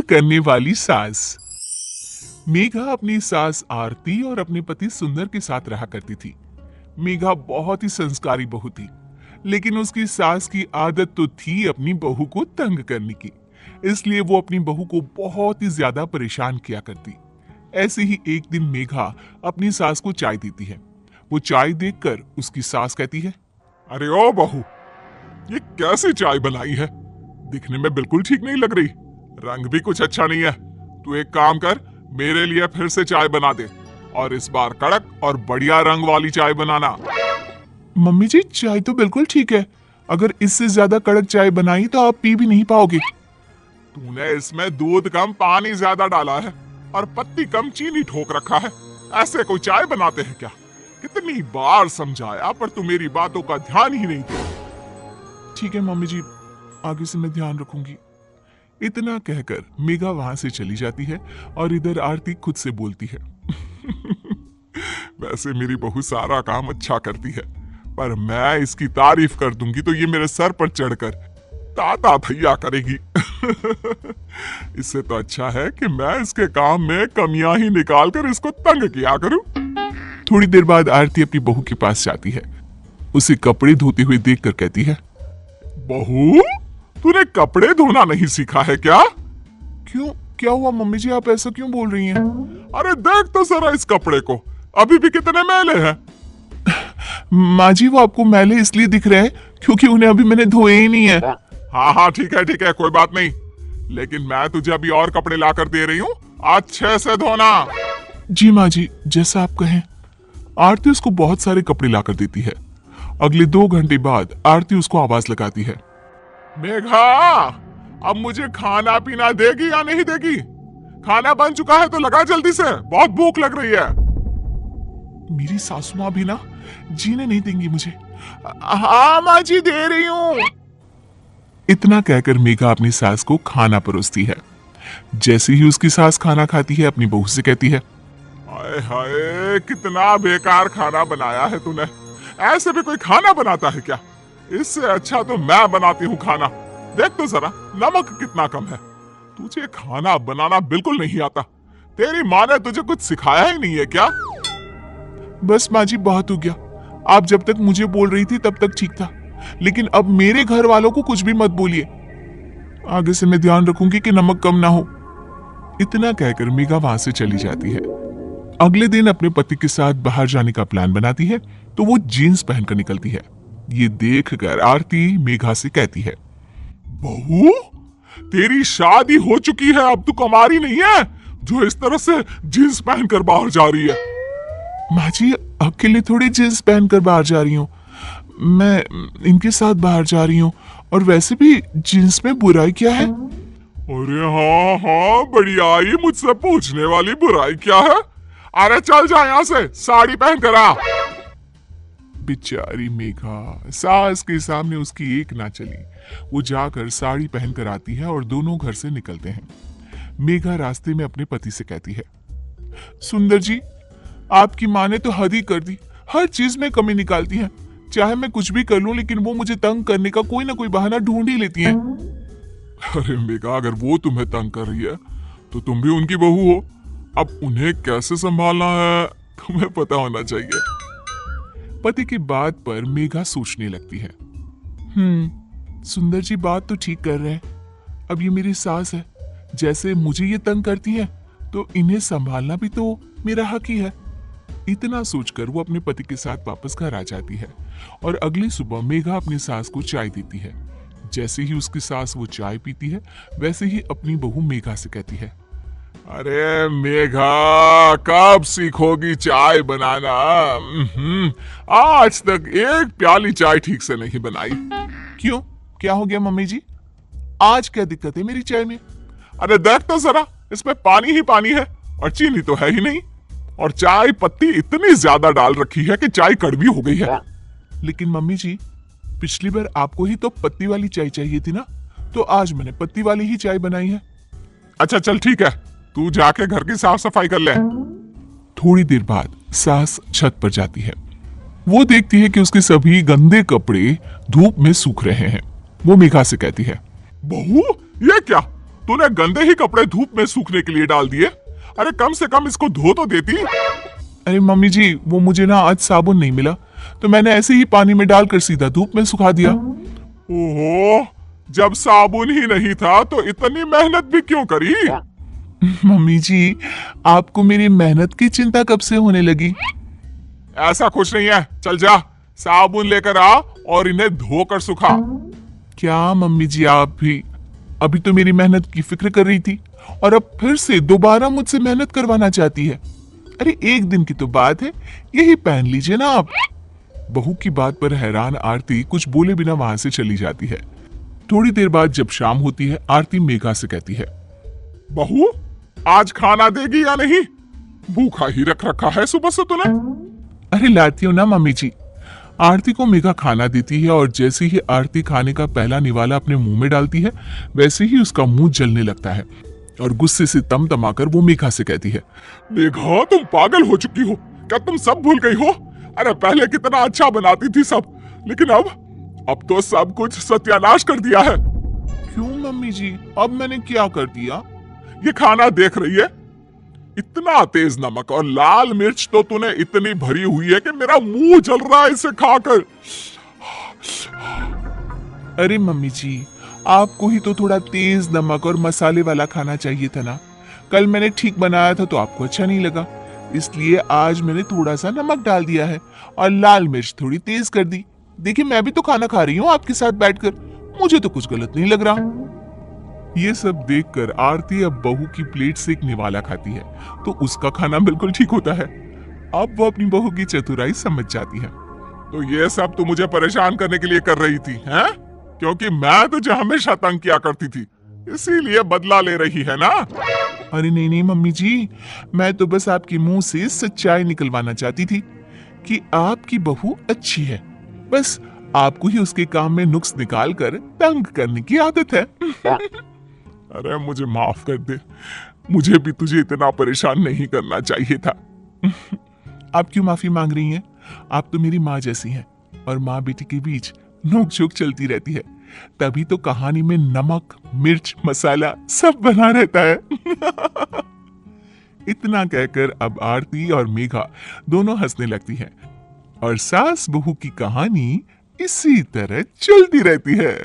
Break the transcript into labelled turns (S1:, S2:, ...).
S1: करने वाली सास। मेघा अपनी सास आरती और अपने पति सुंदर के साथ रहा करती थी। मेघा बहुत ही संस्कारी बहू थी, लेकिन उसकी सास की आदत तो थी अपनी बहू को तंग करने की, इसलिए वो अपनी बहू को बहुत ही ज्यादा परेशान किया करती। ऐसे ही एक दिन मेघा अपनी सास को चाय देती है। वो चाय देखकर उसकी सास कहती है,
S2: अरे ओ बहू, ये कैसी चाय बनाई है? दिखने में बिल्कुल ठीक नहीं लग रही, रंग भी कुछ अच्छा नहीं है। तू एक काम कर, मेरे लिए फिर से चाय बना दे और इस बार कड़क और बढ़िया रंग वाली चाय बनाना।
S1: मम्मी जी, चाय तो बिल्कुल ठीक है, अगर इससे ज्यादा कड़क चाय बनाई तो आप पी भी नहीं पाओगे।
S2: तूने इसमें दूध कम पानी ज्यादा डाला है और पत्ती कम चीनी ठोक रखा है। ऐसे कोई चाय बनाते हैं क्या? कितनी बार समझाया पर तू मेरी बातों का ध्यान ही नहीं दे।
S1: ठीक है मम्मी जी, आगे से मैं ध्यान रखूंगी। इतना कहकर मेघा वहां से चली जाती है और इधर आरती खुद से बोलती है,
S2: वैसे मेरी बहू सारा काम अच्छा करती है, पर मैं इसकी तारीफ कर दूंगी तो ये मेरे सर पर चढ़कर ताता भैया करेगी। इससे तो अच्छा है कि मैं इसके काम में कमियां ही निकाल कर इसको तंग किया करूं।
S1: थोड़ी देर बाद आरती अपनी बहू के पास जाती है। उसे कपड़े धोते हुए देखकर कहती है,
S2: बहू, तूने कपड़े धोना नहीं सीखा है क्या?
S1: क्यों, क्या हुआ मम्मी जी, आप ऐसा क्यों बोल रही हैं?
S2: अरे देख तो जरा इस कपड़े को, अभी भी कितने मैले हैं।
S1: माँ जी, वो आपको मैले इसलिए दिख रहे हैं क्योंकि उन्हें अभी मैंने धोए ही नहीं है।
S2: हाँ, ठीक है, कोई बात नहीं, लेकिन मैं तुझे अभी और कपड़े लाकर दे रही हूँ, अच्छे से धोना।
S1: जी माँ जी, जैसा आप कहें। आरती उसको बहुत सारे कपड़े लाकर देती है। अगले 2 घंटे बाद आरती उसको आवाज लगाती है,
S2: मेघा, अब मुझे खाना पीना देगी या नहीं देगी? खाना बन चुका है तो लगा जल्दी से, बहुत भूख लग रही है।
S1: मेरी सासू माँ भी ना जीने नहीं देंगी मुझे। हाँ माँ जी, दे रही हूँ। इतना कहकर मेघा अपनी सास को खाना परोसती है। जैसे ही उसकी सास खाना खाती है, अपनी बहू से कहती है,
S2: हाय हाय, कितना बेकार खाना बनाया है तूने। ऐसे भी कोई खाना बनाता है क्या? इससे अच्छा तो मैं बनाती हूँ खाना। देख तो जरा, नमक कितना कम है। तुझे खाना बनाना बिल्कुल नहीं आता। तेरी माँ ने तुझे कुछ सिखाया ही नहीं है क्या?
S1: बस माँ जी, बहुत हो गया। आप जब तक मुझे बोल रही थी तब तक ठीक था, लेकिन अब मेरे घर वालों को कुछ भी मत बोलिए। आगे से मैं ध्यान रखूंगी कि नमक कम ना हो। इतना कहकर मेघा वहां से चली जाती है। अगले दिन अपने पति के साथ बाहर जाने का प्लान बनाती है तो वो जीन्स पहनकर निकलती है। ये देखकर आरती मेघा से कहती है,
S2: बहू, तेरी शादी हो चुकी है, अब तू कुंवारी नहीं है जो इस तरह से जीन्स पहनकर बाहर जा रही है।
S1: माँ जी, अकेले थोड़ी जींस पहनकर बाहर जा रही हूँ, मैं इनके साथ बाहर जा रही हूँ। और वैसे भी जींस में बुराई क्या है?
S2: अरे हाँ, बढ़िया, ये मुझसे पूछने वाली बुराई क्या है? अरे चल जा यहाँ से, साड़ी पहन कर आ।
S1: बेचारी मेघा, सास के सामने उसकी एक ना चली। वो जाकर साड़ी पहनकर आती है और दोनों घर से निकलते हैं। मेघा रास्ते में अपने पति से कहती है, सुंदर जी, आपकी माँ ने तो हद ही कर दी, हर चीज में कमी निकालती है। चाहे मैं कुछ भी कर लूं, लेकिन वो मुझे तंग करने का कोई ना कोई बहाना ढूंढ ही लेती हैं।
S2: अरे मेघा, अगर वो तुम्हें तंग कर रही है तो तुम भी उनकी बहू हो। अब उन्हें कैसे संभालना है तुम्हें पता होना चाहिए।
S1: पति की बात पर मेघा सोचने लगती है, सुंदर जी बात तो ठीक कर रहे हैं। अब ये मेरी सास है, जैसे मुझे ये तंग करती है तो इन्हें संभालना भी तो मेरा हक ही है। इतना सोचकर वो अपने पति के साथ वापस घर आ जाती है और अगली सुबह मेघा अपनी सास को चाय देती है। जैसे ही उसकी सास वो चाय पीती है, वैसे ही अपनी बहू मेघा से कहती है,
S2: अरे मेघा, कब सीखोगी चाय बनाना? आज तक एक प्याली चाय ठीक से नहीं बनाई।
S1: क्यों, क्या हो गया मम्मी जी? आज क्या दिक्कत है मेरी चाय में?
S2: अरे देख तो जरा, इसमें पानी ही पानी है और चीनी तो है ही नहीं, और चाय पत्ती इतनी ज्यादा डाल रखी है कि चाय कड़वी हो गई है।
S1: लेकिन मम्मी जी, पिछली बार आपको ही तो पत्ती वाली चाय चाहिए थी ना, तो आज मैंने पत्ती वाली ही चाय बनाई है।
S2: अच्छा चल ठीक है, तू जाके घर की साफ सफाई कर ले।
S1: थोड़ी देर बाद सास छत पर जाती है। वो देखती है कि उसके सभी गंदे कपड़े धूप में सूख रहे हैं। वो मेघा से कहती है,
S2: बहू, ये क्या? तूने गंदे ही कपड़े धूप में सूखने के लिए डाल दिए। अरे कम से कम इसको धो तो देती।
S1: अरे मम्मी जी, वो मुझे ना आज साबुन नहीं मिला, तो मैंने ऐसे ही पानी में डालकर सीधा धूप में सुखा दिया।
S2: ओहो, जब साबुन ही नहीं था तो इतनी मेहनत भी क्यों करी?
S1: मम्मी जी, आपको मेरी मेहनत की चिंता कब से होने लगी?
S2: ऐसा कुछ नहीं है, चल जा साबुन लेकर आ और इन्हें धोकर सुखा।
S1: क्या मम्मी जी, आप भी अभी तो मेरी मेहनत की फिक्र कर रही थी और अब फिर से दोबारा मुझसे मेहनत करवाना चाहती है। अरे एक दिन की तो बात है, यही पहन लीजिए ना आप। बहू की बात पर हैरान आरती कुछ बोले बिना वहां से चली जाती है। थोड़ी देर बाद जब शाम होती है, आरती मेघा से कहती है,
S2: बहू आज खाना देगी या नहीं? भूखा ही रख रखा है सुबह से तूने।
S1: अरे लाती हूँ ना मम्मी जी। आरती को मेघा खाना देती है और जैसे ही आरती खाने का पहला निवाला अपने मुंह में डालती है, वैसे ही उसका मुंह जलने लगता है और गुस्से से तमतमाकर वो मेघा से कहती है,
S2: मेघा तुम पागल हो चुकी हो क्या? तुम सब भूल गई हो? अरे पहले कितना अच्छा बनाती थी सब, लेकिन अब तो सब कुछ सत्यानाश कर दिया है।
S1: क्यों मम्मी जी, अब मैंने क्या कर दिया?
S2: ये खाना देख रही है, इतना तेज नमक और लाल मिर्च तो तूने इतनी भरी हुई है कि मेरा मुंह जल रहा है इसे खाकर।
S1: अरे मम्मी जी, आपको ही तो थोड़ा तेज नमक और मसाले वाला खाना चाहिए था ना। कल मैंने ठीक बनाया था तो आपको अच्छा नहीं लगा, इसलिए आज मैंने थोड़ा सा नमक डाल दिया है और लाल मिर्च थोड़ी तेज कर दी। देखिए मैं भी तो खाना खा रही हूँ आपके साथ बैठकर, मुझे तो कुछ गलत नहीं लग रहा। ये सब देखकर आरती अब बहू की प्लेट से एक निवाला खाती है तो उसका खाना बिल्कुल ठीक होता है। अब वो अपनी बहू की चतुराई समझ जाती है।
S2: तो ये सब तू मुझे परेशान करने के लिए कर रही थी, हैं? क्योंकि मैं तुझे हमेशा तंग किया करती थी, इसीलिए बदला ले रही है ना?
S1: अरे नहीं नहीं मम्मी जी, मैं तो बस आपके मुंह से सच्चाई निकलवाना चाहती थी कि आपकी बहू अच्छी है। बस आपको ही उसके काम में नुक्स निकाल कर तंग करने की आदत है।
S2: अरे मुझे माफ कर दे, मुझे भी तुझे इतना परेशान नहीं करना चाहिए था।
S1: आप क्यों माफी मांग रही हैं? आप तो मेरी माँ जैसी हैं और माँ बेटी के बीच नोक-झोंक चलती रहती है, तभी तो कहानी में नमक, मिर्च, मसाला सब बना रहता है। इतना कहकर अब आरती और मेघा दोनों हंसने लगती हैं और सास बहू की कहानी इसी तरह चलती रहती है।